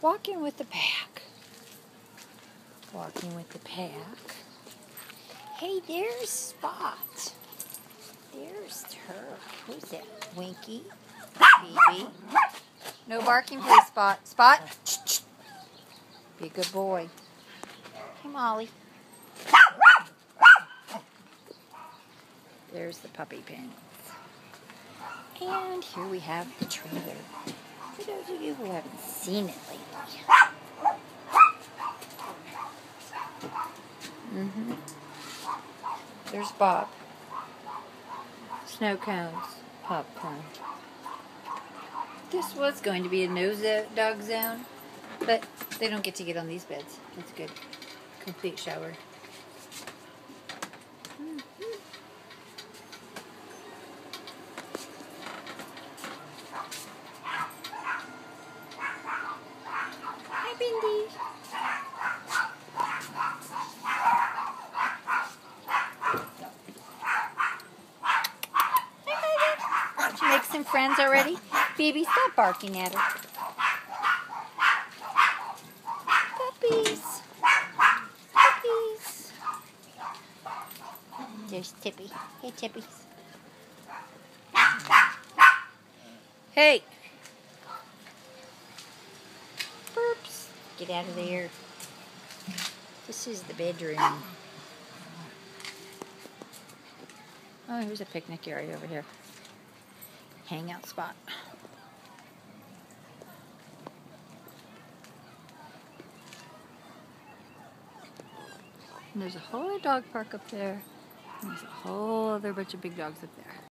Walking with the pack. Walking with the pack. Hey, there's Spot. There's her. Who's that? Winky? Baby? No barking, please, Spot. Spot? Be a good boy. Hey, Molly. There's the puppy pins. And here we have the trailer. For those of you who haven't seen it lately. There's Bob. Snow cones. Popcorn. This was going to be a no-dog zone, but they don't get to get on these beds. That's good. Complete shower. Hi, Bindi. Did you make some friends already? Baby, stop barking at her. Puppies. Puppies. There's Tippy. Hey, Tippies. Hey. Burps. Get out of there. This is the bedroom. Oh, here's a picnic area over here. Hangout spot. And there's a whole dog park up there. And there's a whole other bunch of big dogs up there.